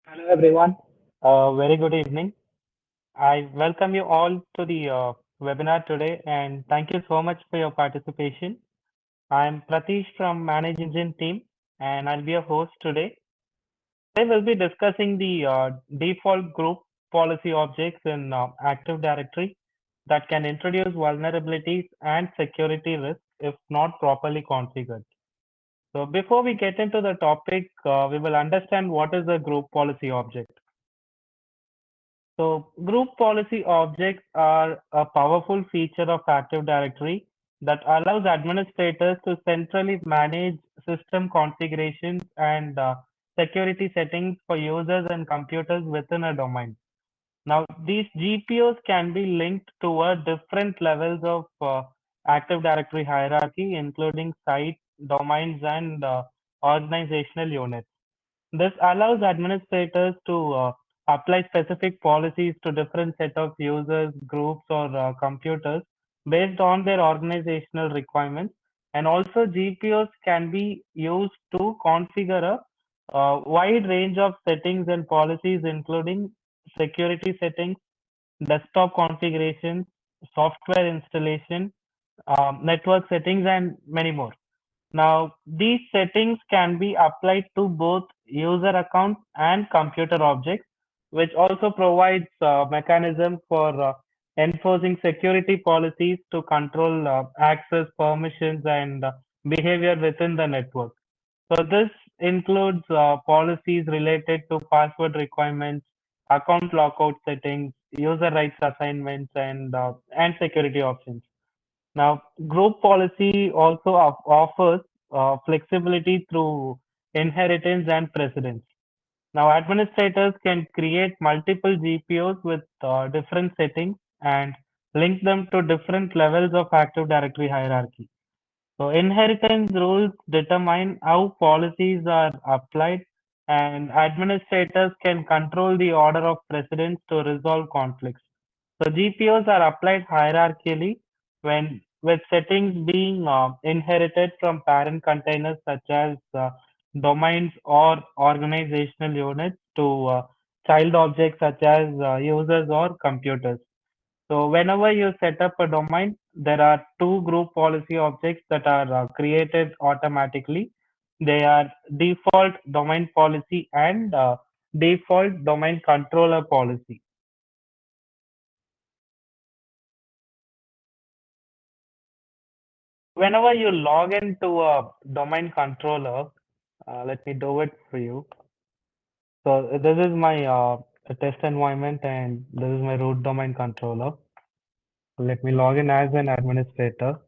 Hello, everyone. Very good evening. I welcome you all to the webinar today and thank you so much for your participation. I'm Pratish from Manage Engine team and I'll be your host today. Today we'll be discussing the default group policy objects in Active Directory that can introduce vulnerabilities and security risks if not properly configured. So before we get into the topic, we will understand what is a group policy object. So group policy objects are a powerful feature of Active Directory that allows administrators to centrally manage system configurations and security settings for users and computers within a domain. Now, these GPOs can be linked toward different levels of Active Directory hierarchy, including site, domains, and organizational units. This allows administrators to apply specific policies to different set of users, groups, or computers based on their organizational requirements. And also, GPOs can be used to configure a wide range of settings and policies, including security settings, desktop configurations, software installation, network settings, and many more. Now, these settings can be applied to both user accounts and computer objects, which also provides a mechanism for enforcing security policies to control access, permissions, and behavior within the network. So this includes policies related to password requirements, account lockout settings, user rights assignments, and security options. Now, group policy also offers flexibility through inheritance and precedence. Now, administrators can create multiple GPOs with different settings and link them to different levels of Active Directory hierarchy. So, inheritance rules determine how policies are applied, and administrators can control the order of precedence to resolve conflicts. So GPOs are applied hierarchically when with settings being inherited from parent containers such as domains or organizational units to child objects such as users or computers. So whenever you set up a domain, there are two group policy objects that are created automatically. They are default domain policy and default domain controller policy. Whenever you log into a domain controller, let me do it for you. So this is my test environment and this is my root domain controller. Let me log in as an administrator.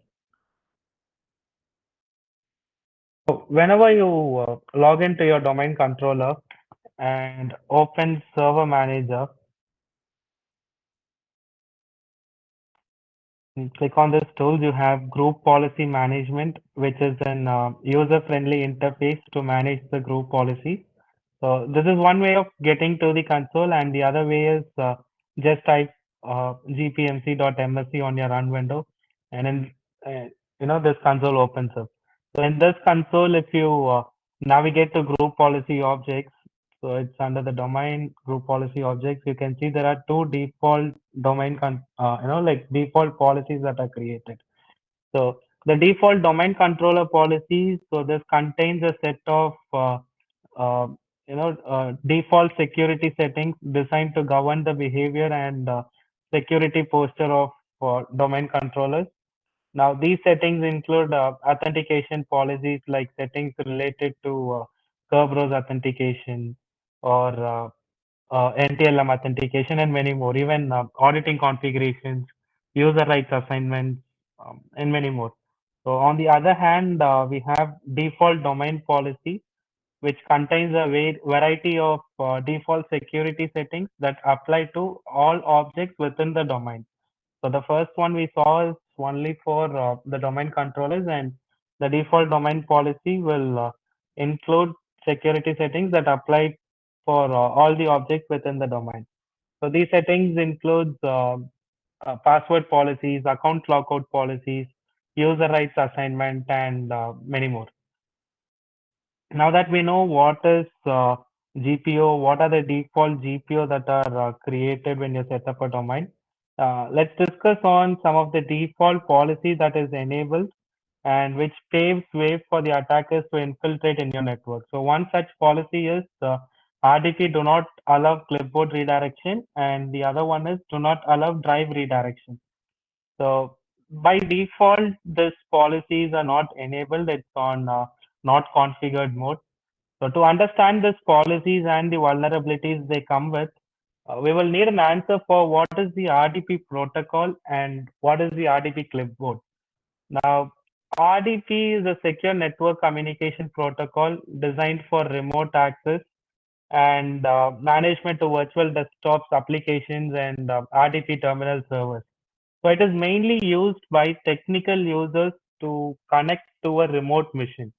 So whenever you log into your domain controller and open server manager, and click on this tool, you have group policy management, which is an user-friendly interface to manage the group policy. So this is one way of getting to the console, and the other way is just type gpmc.msc on your run window, and then this console opens up. So in this console, if you navigate to group policy objects, so it's under the domain group policy objects. You can see there are two default like default policies that are created. So the default domain controller policies, so this contains a set of uh, default security settings designed to govern the behavior and security posture of domain controllers. Now, these settings include authentication policies like settings related to Kerberos authentication or NTLM authentication and many more, even auditing configurations, user rights assignments, and many more. So on the other hand, we have default domain policy, which contains a variety of default security settings that apply to all objects within the domain. So the first one we saw is only for the domain controllers, and the default domain policy will include security settings that apply for all the objects within the domain. So these settings includes password policies, account lockout policies, user rights assignment, and many more. Now that we know what is GPO, what are the default GPO that are created when you set up a domain? Let's discuss on some of the default policy that is enabled and which paves way for the attackers to infiltrate in your network. So one such policy is RDP do not allow clipboard redirection, and the other one is do not allow drive redirection. So by default, these policies are not enabled. It's on not configured mode. So to understand these policies and the vulnerabilities they come with, we will need an answer for what is the RDP protocol and what is the RDP clipboard. Now, RDP is a secure network communication protocol designed for remote access and management of virtual desktops, applications, and RDP terminal servers. So it is mainly used by technical users to connect to a remote machine.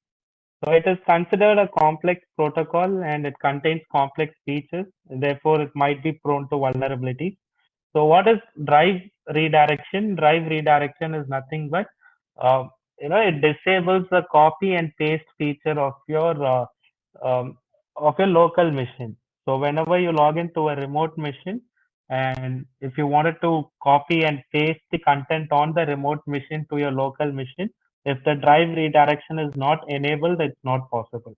So it is considered a complex protocol and it contains complex features. Therefore, it might be prone to vulnerabilities. So what is drive redirection? Drive redirection is nothing but uh, it disables the copy and paste feature um, of your local machine. So whenever you log into a remote machine, and if you wanted to copy and paste the content on the remote machine to your local machine, if the drive redirection is not enabled, it's not possible.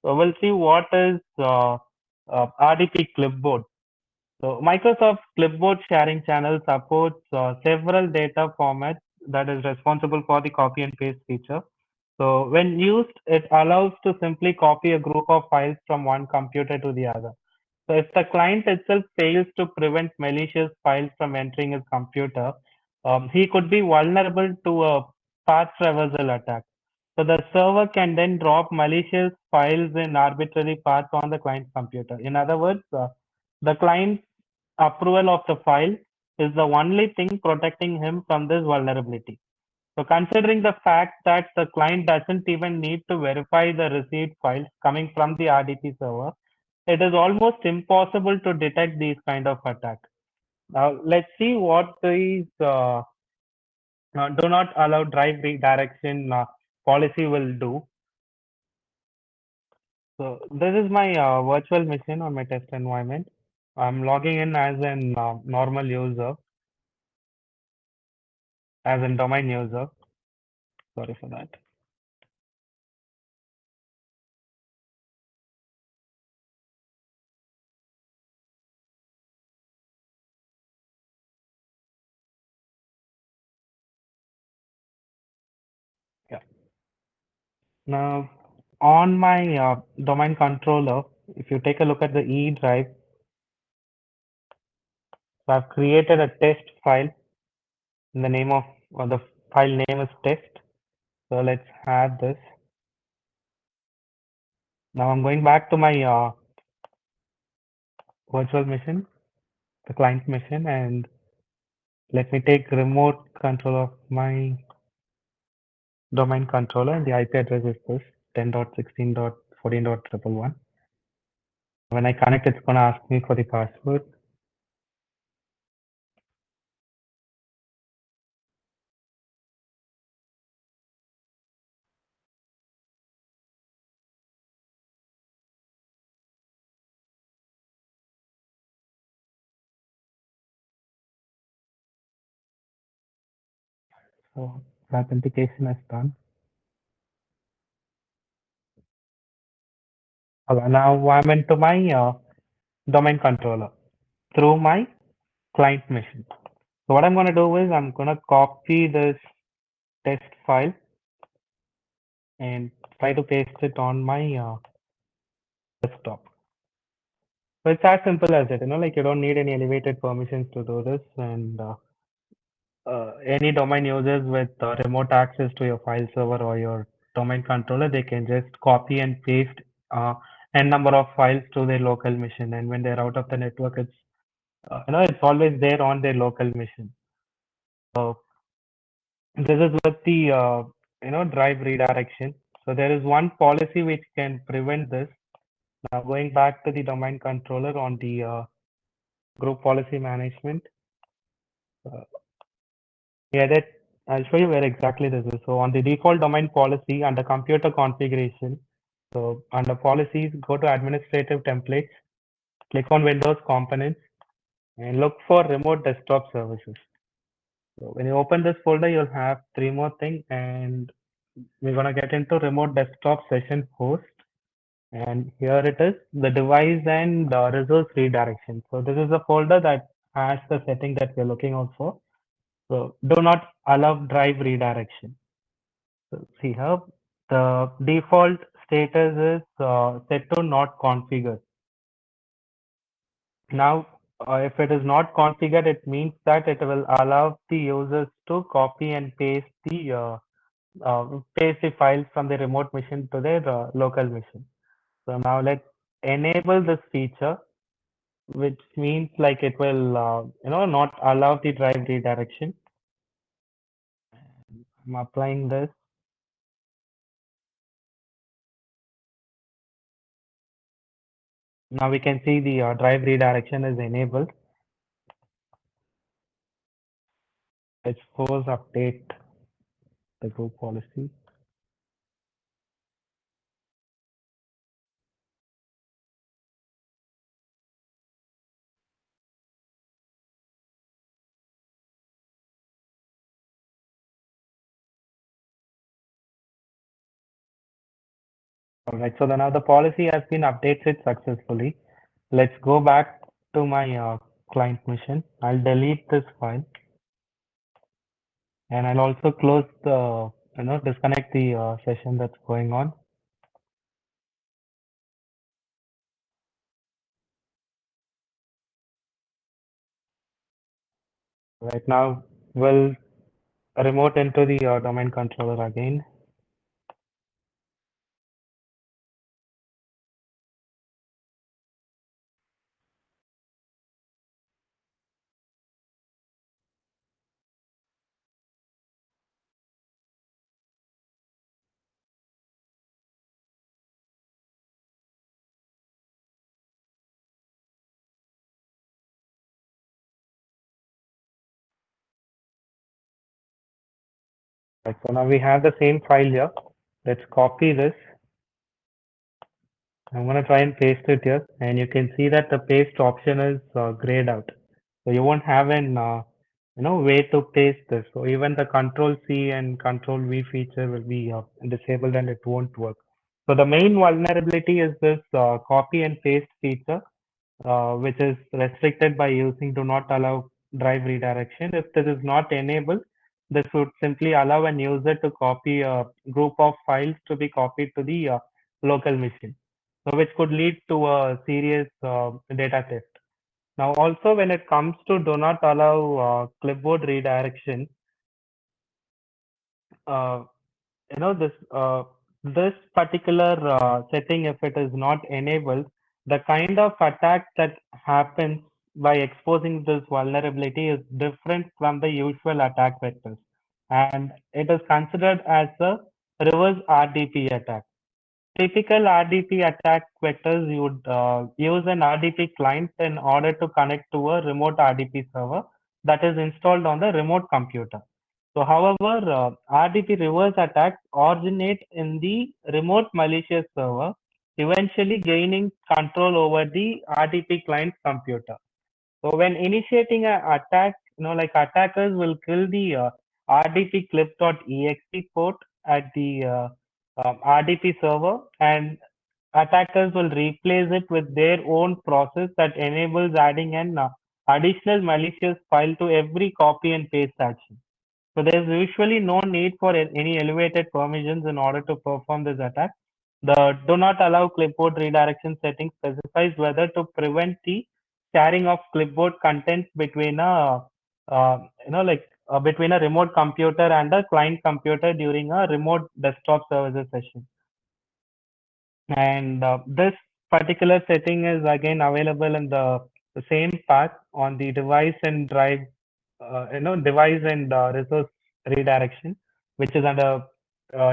So we'll see what is RDP clipboard. So Microsoft Clipboard sharing channel supports several data formats that is responsible for the copy and paste feature. So when used, it allows to simply copy a group of files from one computer to the other. So if the client itself fails to prevent malicious files from entering his computer, he could be vulnerable to a path traversal attack. So the server can then drop malicious files in arbitrary paths on the client's computer. In other words, the client's approval of the file is the only thing protecting him from this vulnerability. So considering the fact that the client doesn't even need to verify the received files coming from the RDP server, it is almost impossible to detect these kind of attacks. Now let's see what these do not allow drive redirection policy will do. So this is my virtual machine or my test environment. I'm logging in as an normal user, as a domain user. Sorry for that. Yeah. Now, on my domain controller, if you take a look at the E drive, so I've created a test file. In the name of the file name is test. So let's add this. Now I'm going back to my virtual machine, the client machine, and let me take remote control of my domain controller, and the IP address is this 10.16.14.111. When I connect, it's going to ask me for the password. So the authentication is done. Okay, now I'm into my domain controller through my client machine. So what I'm going to do is I'm going to copy this test file and try to paste it on my desktop. So it's as simple as it, like you don't need any elevated permissions to do this, and any domain users with remote access to your file server or your domain controller, they can just copy and paste uh, n number of files to their local machine, and when they're out of the network, it's always there on their local machine. So this is with the drive redirection. So there is one policy which can prevent this. Now going back to the domain controller on the group policy management. Uh, yeah, that I'll show you where exactly this is. So on the default domain policy under computer configuration, So under policies, go to administrative templates, click on Windows components, and look for remote desktop services. So when you open this folder, you'll have three more things, and we're gonna get into remote desktop session host. And here it is, the device and resource redirection. So this is a folder that has the setting that we're looking out for. So do not allow drive redirection. So see here, the default status is set to not configured. Now, if it is not configured, it means that it will allow the users to copy and paste the files from the remote machine to their local machine. So now let's enable this feature, which means like it will, not allow the drive redirection. I'm applying this. Now we can see the drive redirection is enabled. Let's force update the group policy. All right, so now the policy has been updated successfully. Let's go back to my client machine. I'll delete this file and I'll also close the, disconnect the session that's going on. Right now, we'll remote into the domain controller again. Right, so now we have the same file here. Let's copy this. I'm going to try and paste it here, and you can see that the paste option is grayed out. So you won't have an way to paste this. So even the Control C and Control V feature will be disabled and it won't work. So the main vulnerability is this copy and paste feature, which is restricted by using do not allow drive redirection. If this is not enabled, this would simply allow an user to copy a group of files to be copied to the local machine, so which could lead to a serious data theft. Now, also when it comes to do not allow clipboard redirection, uh, this particular setting, if it is not enabled, the kind of attack that happens by exposing this vulnerability is different from the usual attack vectors, and it is considered as a reverse RDP attack. Typical RDP attack vectors, you would use an RDP client in order to connect to a remote RDP server that is installed on the remote computer. So, however, RDP reverse attacks originate in the remote malicious server, eventually gaining control over the RDP client computer. So when initiating an attack, like attackers will kill the RDP clip.exe port at the RDP server, and attackers will replace it with their own process that enables adding an additional malicious file to every copy and paste action. So there's usually no need for any elevated permissions in order to perform this attack. The do not allow clipboard redirection setting specifies whether to prevent the sharing of clipboard contents between between a remote computer and a client computer during a remote desktop services session. And this particular setting is again available in the same path on the device and drive, device and resource redirection, which is under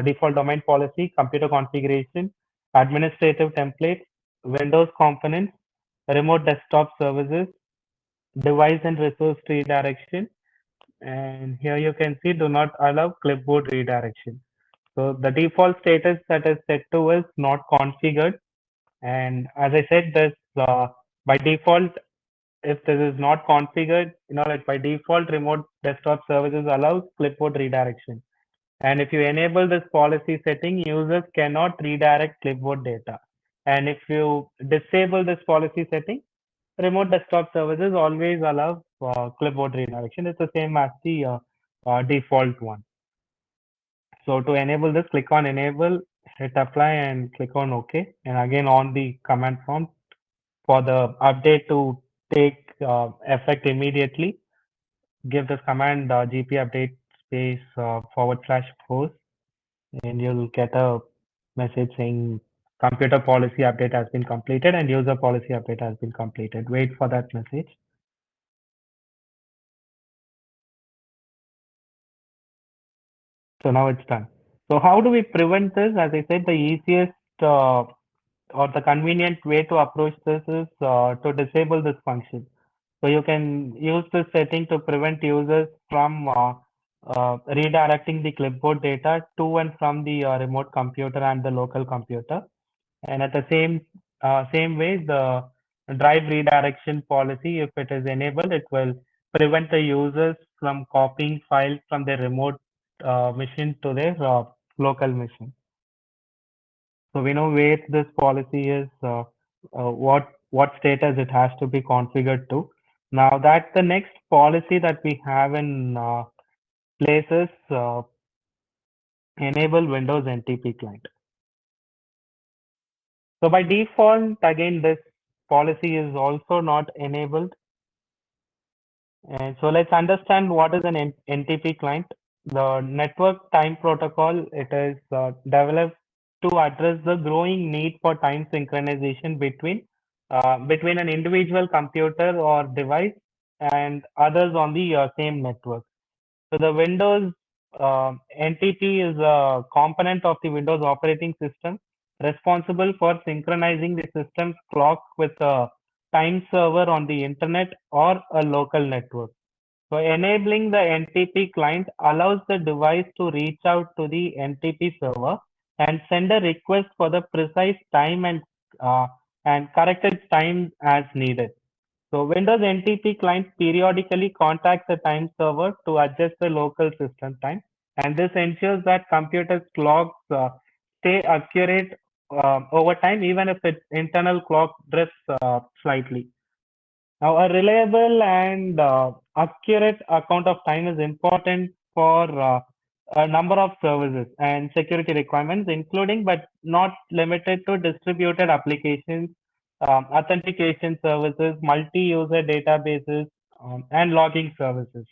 default domain policy, computer configuration, administrative templates, Windows components, remote desktop services, device and resource redirection. And here you can see do not allow clipboard redirection. So the default status that is set to is not configured. And as I said, this by default, if this is not configured, like by default, remote desktop services allows clipboard redirection. And if you enable this policy setting, users cannot redirect clipboard data. And if you disable this policy setting, remote desktop services always allow clipboard redirection. It's the same as the default one. So to enable this, click on enable, hit apply and click on OK. And again on the command prompt for the update to take effect immediately, give this command GP update space /force and you'll get a message saying computer policy update has been completed and user policy update has been completed. Wait for that message. So now it's done. So how do we prevent this? As I said, the easiest or the convenient way to approach this is to disable this function. So you can use this setting to prevent users from redirecting the clipboard data to and from the remote computer and the local computer. And at the same way, the drive redirection policy, if it is enabled, it will prevent the users from copying files from their remote machine to their local machine. So we know where this policy is, what status it has to be configured to. Now that the next policy that we have in place is enable Windows NTP client. So by default, again, this policy is also not enabled. And so let's understand what is an NTP client. The network time protocol, it is developed to address the growing need for time synchronization between an individual computer or device and others on the same network. So the Windows NTP is a component of the Windows operating system responsible for synchronizing the system's clock with a time server on the internet or a local network. So enabling the NTP client allows the device to reach out to the NTP server and send a request for the precise time and corrected time as needed. So Windows NTP client periodically contacts the time server to adjust the local system time, and this ensures that computers' clocks stay accurate over time, even if its internal clock drifts slightly. Now, a reliable and accurate account of time is important for a number of services and security requirements, including but not limited to distributed applications, authentication services, multi-user databases, and logging services.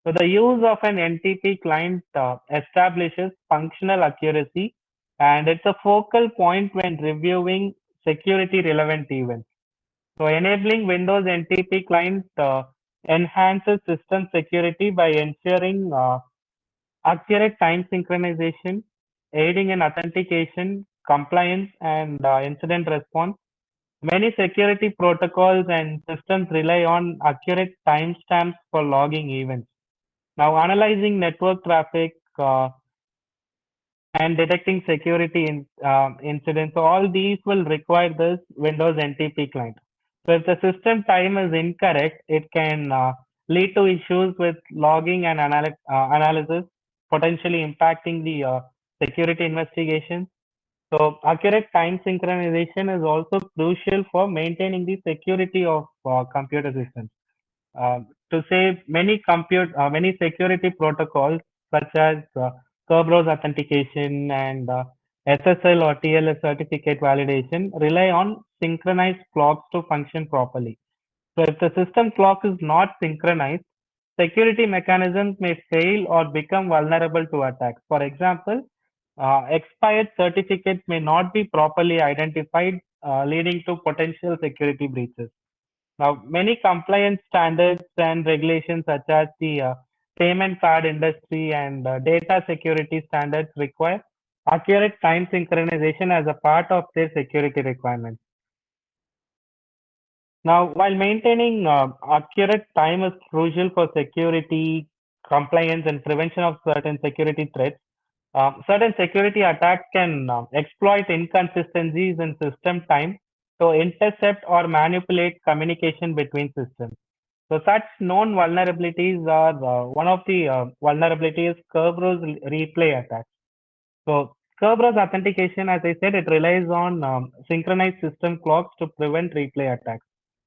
So the use of an NTP client establishes functional accuracy, and it's a focal point when reviewing security relevant events. So enabling Windows NTP client enhances system security by ensuring accurate time synchronization, aiding in authentication, compliance, and incident response. Many security protocols and systems rely on accurate timestamps for logging events. Now, analyzing network traffic and detecting security incidents, all these will require this Windows NTP client. So if the system time is incorrect, it can lead to issues with logging and analysis, potentially impacting the security investigation. So accurate time synchronization is also crucial for maintaining the security of computer systems. To say many security protocols such as Kerberos authentication and SSL or TLS certificate validation rely on synchronized clocks to function properly. So if the system clock is not synchronized, security mechanisms may fail or become vulnerable to attacks. For example, expired certificates may not be properly identified, leading to potential security breaches. Now, many compliance standards and regulations such as the payment card industry and data security standards require accurate time synchronization as a part of their security requirements. Now, while maintaining accurate time is crucial for security, compliance, and prevention of certain security threats, Certain security attacks can exploit inconsistencies in system time to intercept or manipulate communication between systems. So such known vulnerabilities are one of the vulnerabilities Kerberos replay attacks. So Kerberos authentication, as I said, it relies on synchronized system clocks to prevent replay attacks.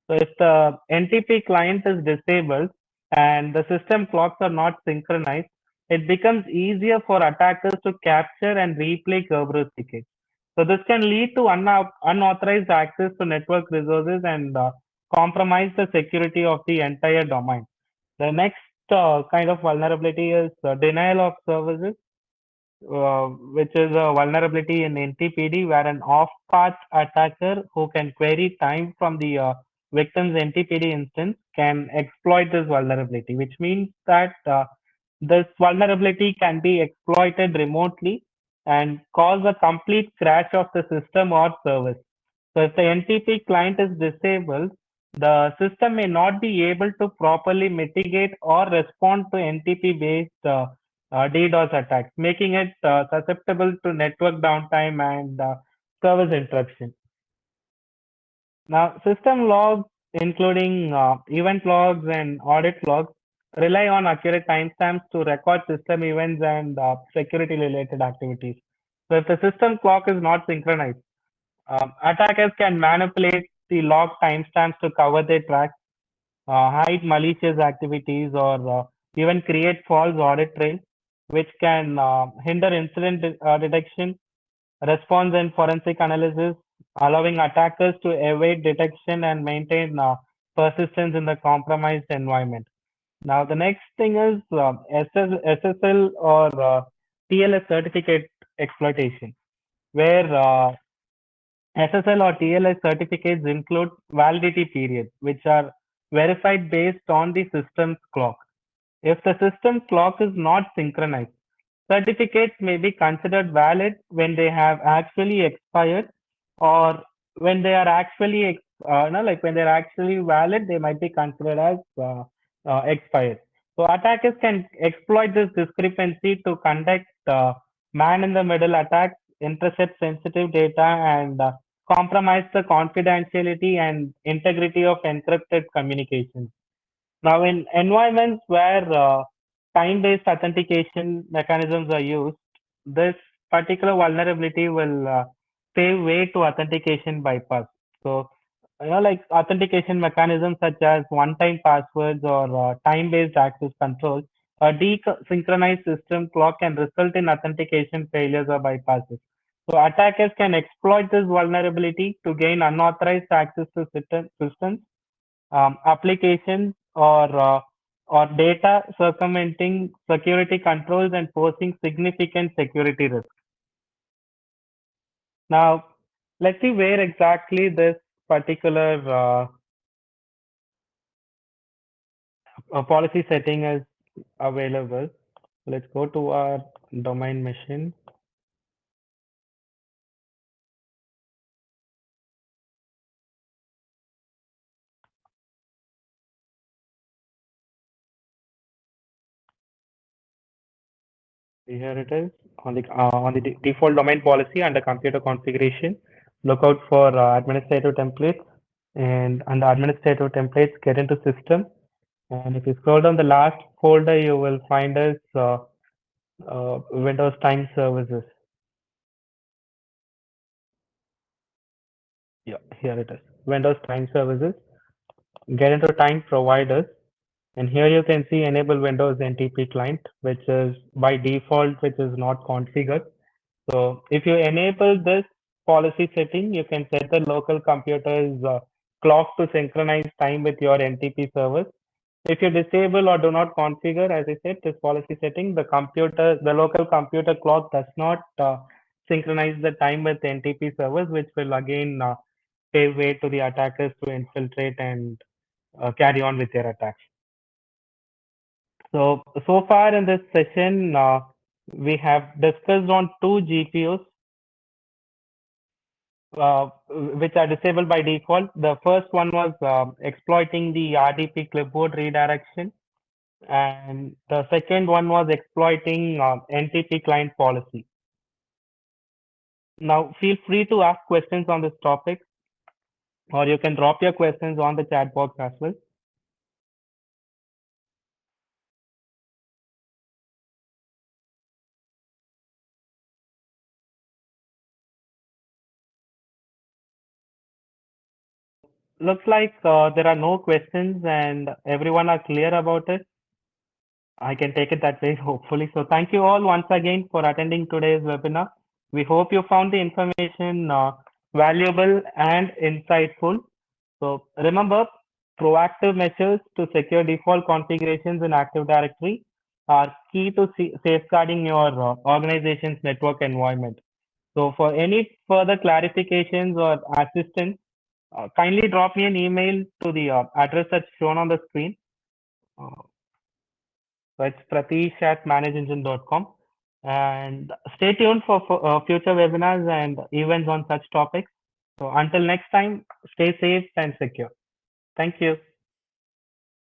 So if the NTP client is disabled and the system clocks are not synchronized, it becomes easier for attackers to capture and replay Kerberos tickets. So this can lead to unauthorized access to network resources and compromise the security of the entire domain. The next kind of vulnerability is denial of services, which is a vulnerability in NTPD where an off-path attacker who can query time from the victim's NTPD instance can exploit this vulnerability, which means that this vulnerability can be exploited remotely and cause a complete crash of the system or service. So if the NTP client is disabled, the system may not be able to properly mitigate or respond to NTP-based DDoS attacks, making it susceptible to network downtime and service interruption. Now, system logs, including event logs and audit logs, rely on accurate timestamps to record system events and security-related activities. So if the system clock is not synchronized, attackers can manipulate the log timestamps to cover their tracks, hide malicious activities, or even create false audit trails, which can hinder incident detection, response, and forensic analysis, allowing attackers to evade detection and maintain persistence in the compromised environment. Now, the next thing is SSL or TLS certificate exploitation, where SSL or TLS certificates include validity periods, which are verified based on the system's clock. If the system clock is not synchronized, certificates may be considered valid when they have actually expired, or when they are actually, no, like when they're actually valid, they might be considered as expired. So attackers can exploit this discrepancy to conduct man-in-the-middle attacks, intercept sensitive data, and compromise the confidentiality and integrity of encrypted communications. Now, in environments where time-based authentication mechanisms are used, this particular vulnerability will pave way to authentication bypass. So, like authentication mechanisms such as one-time passwords or time-based access control, a desynchronized system clock can result in authentication failures or bypasses. So, attackers can exploit this vulnerability to gain unauthorized access to systems, applications, or data, circumventing security controls and posing significant security risks. Now, let's see where exactly this particular policy setting is available. Let's go to our domain machine. Here it is on the default domain policy under computer configuration. Look out for administrative templates, and under administrative templates, get into system. And if you scroll down the last folder, you will find us Windows Time Services. Yeah, here it is. Windows Time Services. Get into Time Providers. And here you can see Enable Windows NTP Client, which is by default, which is not configured. So if you enable this policy setting, you can set the local computer's clock to synchronize time with your NTP servers. If you disable or do not configure, as I said, this policy setting, the local computer clock does not synchronize the time with NTP servers, which will again pave way to the attackers to infiltrate and carry on with their attacks. So far in this session, we have discussed on two GPOs which are disabled by default. The first one was exploiting the RDP clipboard redirection. And the second one was exploiting NTP client policy. Now, feel free to ask questions on this topic, or you can drop your questions on the chat box as well. Looks like there are no questions and everyone are clear about it. I can take it that way, hopefully. So thank you all once again for attending today's webinar. We hope you found the information valuable and insightful. So remember, proactive measures to secure default configurations in Active Directory are key to safeguarding your organization's network environment. So for any further clarifications or assistance, kindly drop me an email to the address that's shown on the screen. Uh, so it's pratish@manageengine.com. And stay tuned for future webinars and events on such topics. So until next time, stay safe and secure. Thank you.